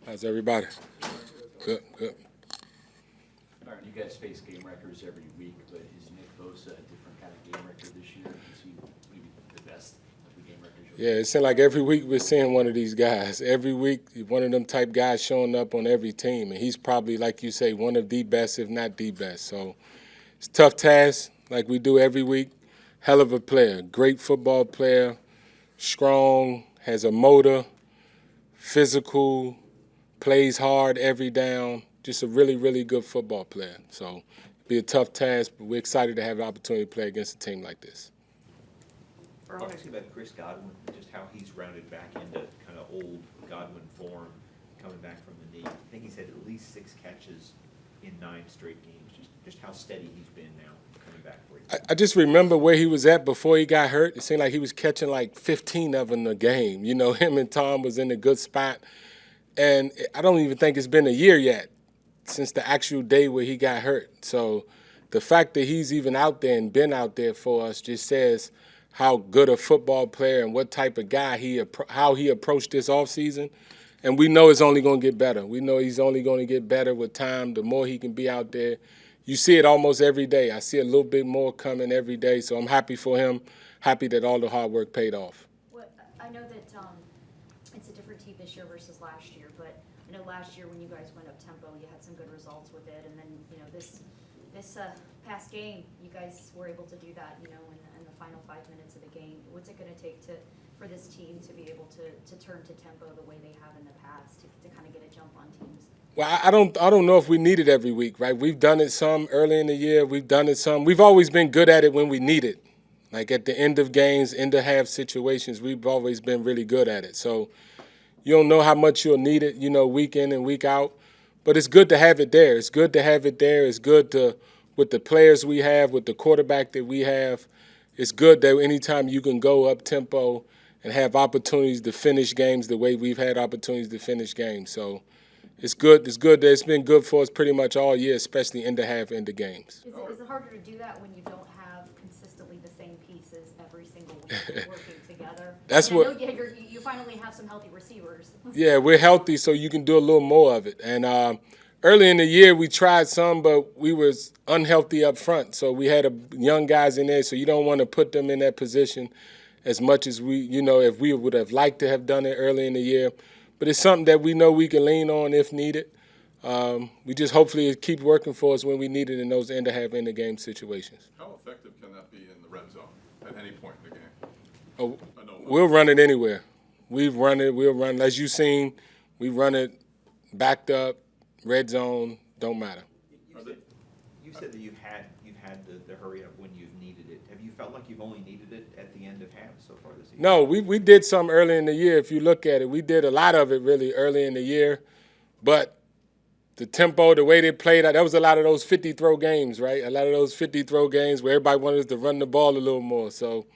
How's everybody? Good, good. Byron, you guys face game records every week, but is Nick Bosa a different kind of game record this year? Is he maybe the best of the game records? Yeah, it seems like every week we're seeing one of these guys. Every week, one of them type guys showing up on every team, and he's probably, like you say, one of the best, if not the best. So it's a tough task, like we do every week. Hell of a player, great football player, strong, has a motor, physical, plays hard every down. Just a really, really good football player. So it'll be a tough task, but we're excited to have the opportunity to play against a team like this. I want to ask you about Chris Godwin, just how he's rounded back into kind of old Godwin form, coming back from the knee. I think he's had at least 6 catches in 9 straight games. Just how steady he's been now coming back for you. I just remember where he was at before he got hurt. It seemed like he was catching like 15 of them a game. You know, him and Tom was in a good spot. And I don't even think it's been a year yet since the actual day where he got hurt. So the fact that he's even out there and been out there for us just says how good a football player and what type of guy how he approached this offseason. And we know it's only going to get better. We know he's only going to get better with time. The more he can be out there, you see it almost every day. I see a little bit more coming every day. So I'm happy for him, happy that all the hard work paid off. Well, I know that it's a different team this year versus last year, but I know last year when you guys went up tempo, you had some good results with it, and then this past game, you guys were able to do that. In the final 5 minutes of the game. What's it going to take for this team to be able to turn to tempo the way they have in the past to kind of get a jump on teams? Well, I don't know if we need it every week, right? We've done it some early in the year. We've done it some. We've always been good at it when we need it. Like at the end of games, end of half situations, we've always been really good at it. So you don't know how much you'll need it, week in and week out. But it's good to have it there. It's good to have it there. It's good with the players we have, with the quarterback that we have. It's good that anytime you can go up tempo and have opportunities to finish games the way we've had opportunities to finish games. So it's good. It's good that it's been good for us pretty much all year, especially in the half, in the games. Is it harder to do that when you don't have consistently the same pieces every single week working together? That's what. You finally have some healthy receivers. Yeah, we're healthy, so you can do a little more of it. And early in the year, we tried some, but we was unhealthy up front. So we had young guys in there, so you don't want to put them in that position as much as if we would have liked to have done it early in the year. But it's something that we know we can lean on if needed. We just hopefully it keep working for us when we need it in those end-of-game situations. How effective can that be in the red zone at any point in the game? Oh, we'll run it anywhere. We've run it. We'll run. As you've seen, we run it backed up, red zone, don't matter. You said that you've had the hurry up when you've needed it. Have you felt like you've only needed it at the end of half so far this season? No, we did some early in the year. If you look at it, we did a lot of it really early in the year. But the tempo, the way they played, that was a lot of those 50-throw games, right? A lot of those 50-throw games where everybody wanted us to run the ball a little more. So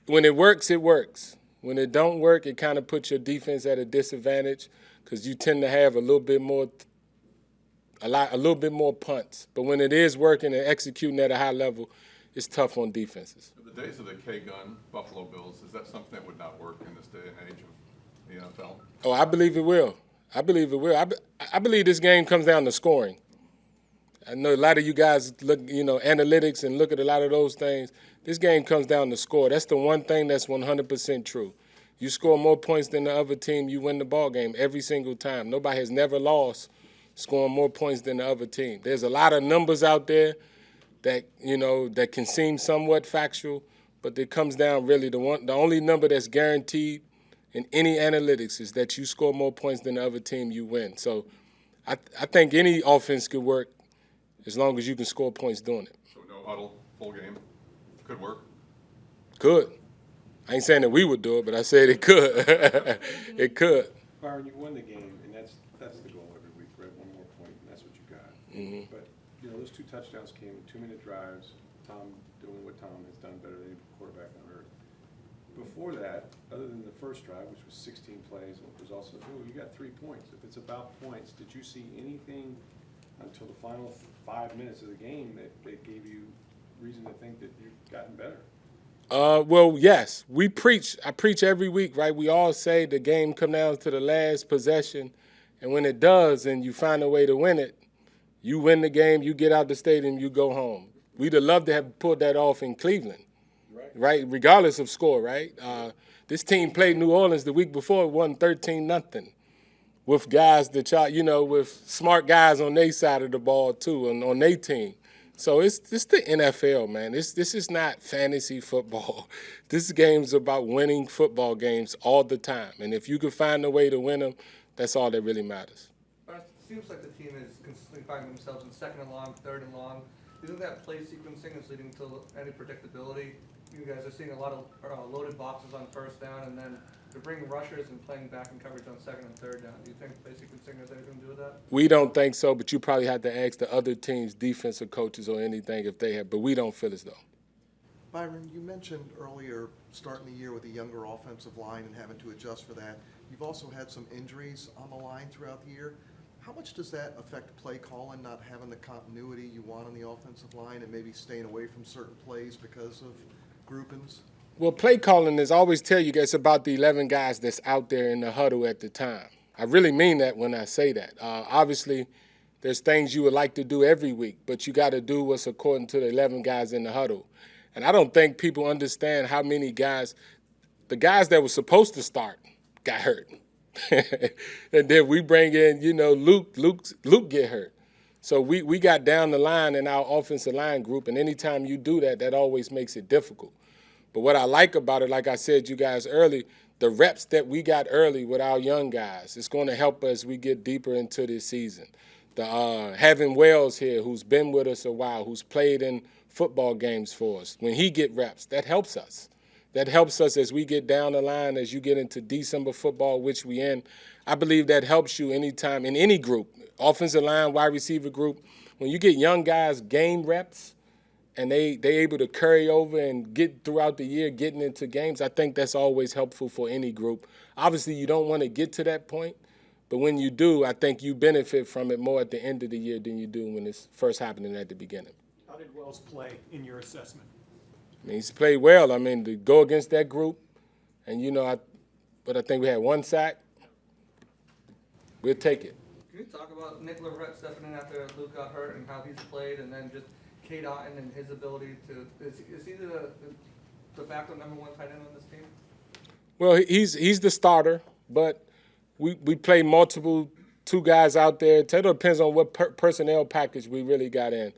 when it works, it works. When it don't work, it kind of puts your defense at a disadvantage because you tend to have a little bit more punts. But when it is working and executing at a high level, it's tough on defenses. The days of the K-gun Buffalo Bills, is that something that would not work in this day and age of the NFL? Oh, I believe it will. I believe it will. I believe this game comes down to scoring. I know a lot of you guys look, analytics and look at a lot of those things. This game comes down to score. That's the one thing that's 100% true. You score more points than the other team, you win the ball game every single time. Nobody has never lost scoring more points than the other team. There's a lot of numbers out there that that can seem somewhat factual, but it comes down really the only number that's guaranteed in any analytics is that you score more points than the other team, you win. So I think any offense could work as long as you can score points doing it. So no huddle, full game, could work? Could. I ain't saying that we would do it, but I said it could. It could. Byron, you won the game, and that's the goal every week, right? One more point, and that's what you got. Mm-hmm. But those 2 touchdowns came in 2-minute drives. Tom doing what Tom has done better than any quarterback on earth. Before that, other than the first drive, which was 16 plays, and it was also you got 3 points. If it's about points, did you see anything until the final 5 minutes of the game that gave you reason to think that you've gotten better? Well, yes. I preach every week, right? We all say the game come down to the last possession And when it does and you find a way to win it, you win the game, you get out the stadium, you go home. We'd have loved to have pulled that off in Cleveland, right? Regardless of score, right? This team played New Orleans the week before, won 13-0 with guys that with smart guys on their side of the ball too, on their team. So it's the NFL, man. This is not fantasy football. This game's about winning football games all the time. And if you can find a way to win them, that's all that really matters. It seems like the team is consistently finding themselves in second and long, third and long. Isn't that play sequencing is leading to any predictability? You guys are seeing a lot of loaded boxes on first down, and then they're bringing rushers and playing back in coverage on second and third down. Do you think play sequencing has anything to do with that? We don't think so, but you probably have to ask the other team's defensive coaches or anything if they have. But we don't feel as though. Byron, you mentioned earlier starting the year with a younger offensive line and having to adjust for that. You've also had some injuries on the line throughout the year. How much does that affect play calling, not having the continuity you want on the offensive line and maybe staying away from certain plays because of groupings? Well, play calling is always tell you guys about the 11 guys that's out there in the huddle at the time. I really mean that when I say that. Obviously, there's things you would like to do every week, but you got to do what's according to the 11 guys in the huddle. And I don't think people understand how many guys, the guys that were supposed to start got hurt. And then we bring in, Luke get hurt. So we got down the line in our offensive line group, and anytime you do that, that always makes it difficult. But what I like about it, like I said you guys early, the reps that we got early with our young guys, it's going to help us as we get deeper into this season. Having Wells here, who's been with us a while, who's played in football games for us, when he get reps, that helps us. That helps us as we get down the line, as you get into December football, which we in. I believe that helps you anytime in any group, offensive line, wide receiver group. When you get young guys game reps and they able to carry over and get throughout the year getting into games, I think that's always helpful for any group. Obviously, you don't want to get to that point, but when you do, I think you benefit from it more at the end of the year than you do when it's first happening at the beginning. How did Wells play in your assessment? I mean, he's played well. I mean, to go against that group, and I think we had one sack. We'll take it. Can you talk about Nick Leverett stepping in after Luke got hurt and how he's played, and then just Cade Otton and his ability to is he the de facto number one tight end on this team? Well, he's the starter, but we play multiple two guys out there. It depends on what personnel package we really got in.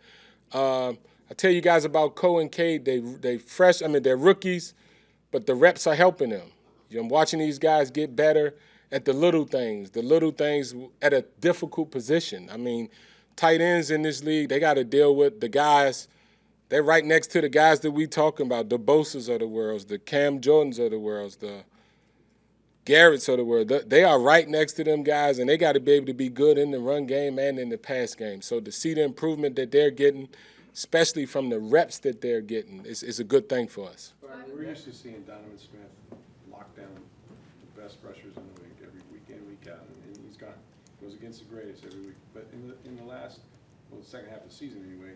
I tell you guys about Cole and Cade. They're rookies, but the reps are helping them. I'm watching these guys get better at the little things at a difficult position. I mean, tight ends in this league, they got to deal with the guys. They're right next to the guys that we talking about, the Bosas of the world, the Cam Jordans of the world, the Garretts of the world. They are right next to them guys, and they got to be able to be good in the run game and in the pass game. So to see the improvement that they're getting, especially from the reps that they're getting, is a good thing for us. We're used to seeing Donovan Smith lock down the best rushers in the league every week in, week out, and he's goes against the greatest every week. But in the second half of the season anyway,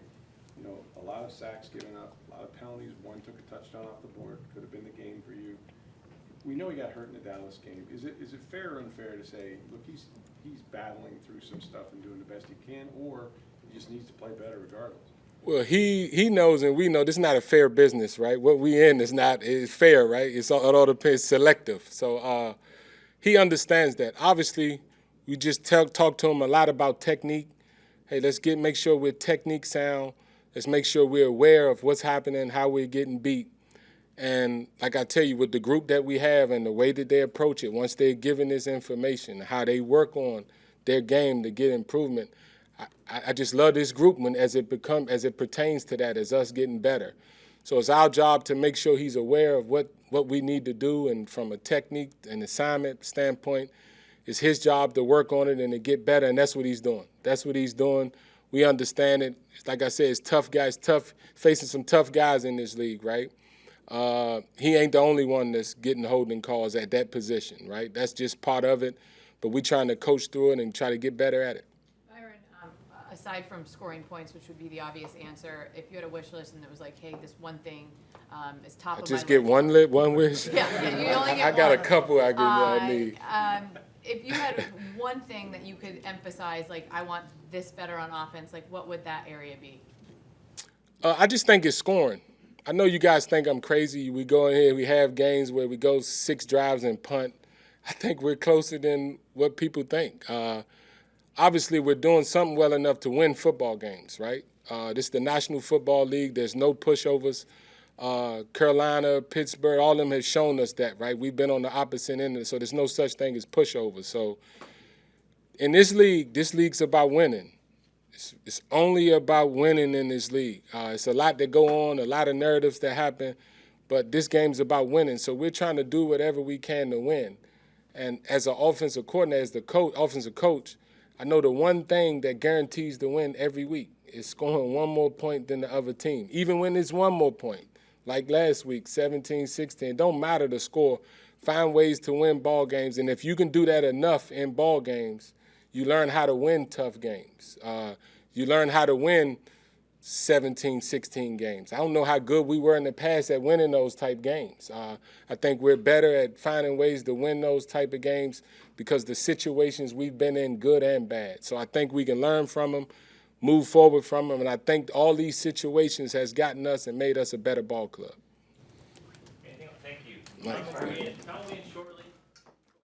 a lot of sacks given up, a lot of penalties. One took a touchdown off the board, could have been the game for you. We know he got hurt in the Dallas game. Is it fair or unfair to say, look, he's battling through some stuff and doing the best he can, or he just needs to play better regardless? Well, he knows and we know this is not a fair business, right? What we in is fair, right? It all depends, selective. So he understands that. Obviously, we just talk to him a lot about technique. Hey, let's make sure we're technique sound. Let's make sure we're aware of what's happening, how we're getting beat. And like I tell you, with the group that we have and the way that they approach it, once they're given this information, how they work on their game to get improvement, I just love this group as it pertains to that, as us getting better. So it's our job to make sure he's aware of what we need to do, and from a technique and assignment standpoint, it's his job to work on it and to get better, and that's what he's doing. We understand it. Like I said, it's tough guys, facing some tough guys in this league, right? He ain't the only one that's getting holding calls at that position, right? That's just part of it, but we're trying to coach through it and try to get better at it. Byron, I aside from scoring points, which would be the obvious answer, if you had a wish list and it was like, hey, this one thing is top I of just my get list. one wish. Yeah, you only get I got a one. couple I need. If you had one thing that you could emphasize, like, I want this better on offense, like, what would that area be? I just think it's scoring. I know you guys think I'm crazy. We go in here, we have games where we go 6 drives and punt. I think we're closer than what people think. Obviously, we're doing something well enough to win football games, right? This is the National Football League. There's no pushovers. Carolina, Pittsburgh, all of them have shown us that, right? We've been on the opposite end, so there's no such thing as pushovers. So in this league's about winning. It's only about winning in this league. It's a lot that go on, a lot of narratives that happen, but this game's about winning. So we're trying to do whatever we can to win. And as an offensive coordinator, as the offensive coach, I know the one thing that guarantees the win every week is scoring one more point than the other team, even when it's one more point. Like last week, 17-16. It don't matter the score. Find ways to win ball games, and if you can do that enough in ball games, you learn how to win tough games. You learn how to win 17-16 games. I don't know how good we were in the past at winning those type games. I think we're better at finding ways to win those type of games because the situations we've been in, good and bad. So I think we can learn from them, move forward from them, and I think all these situations has gotten us and made us a better ball club. Anything else? Thank you. Right. Halloween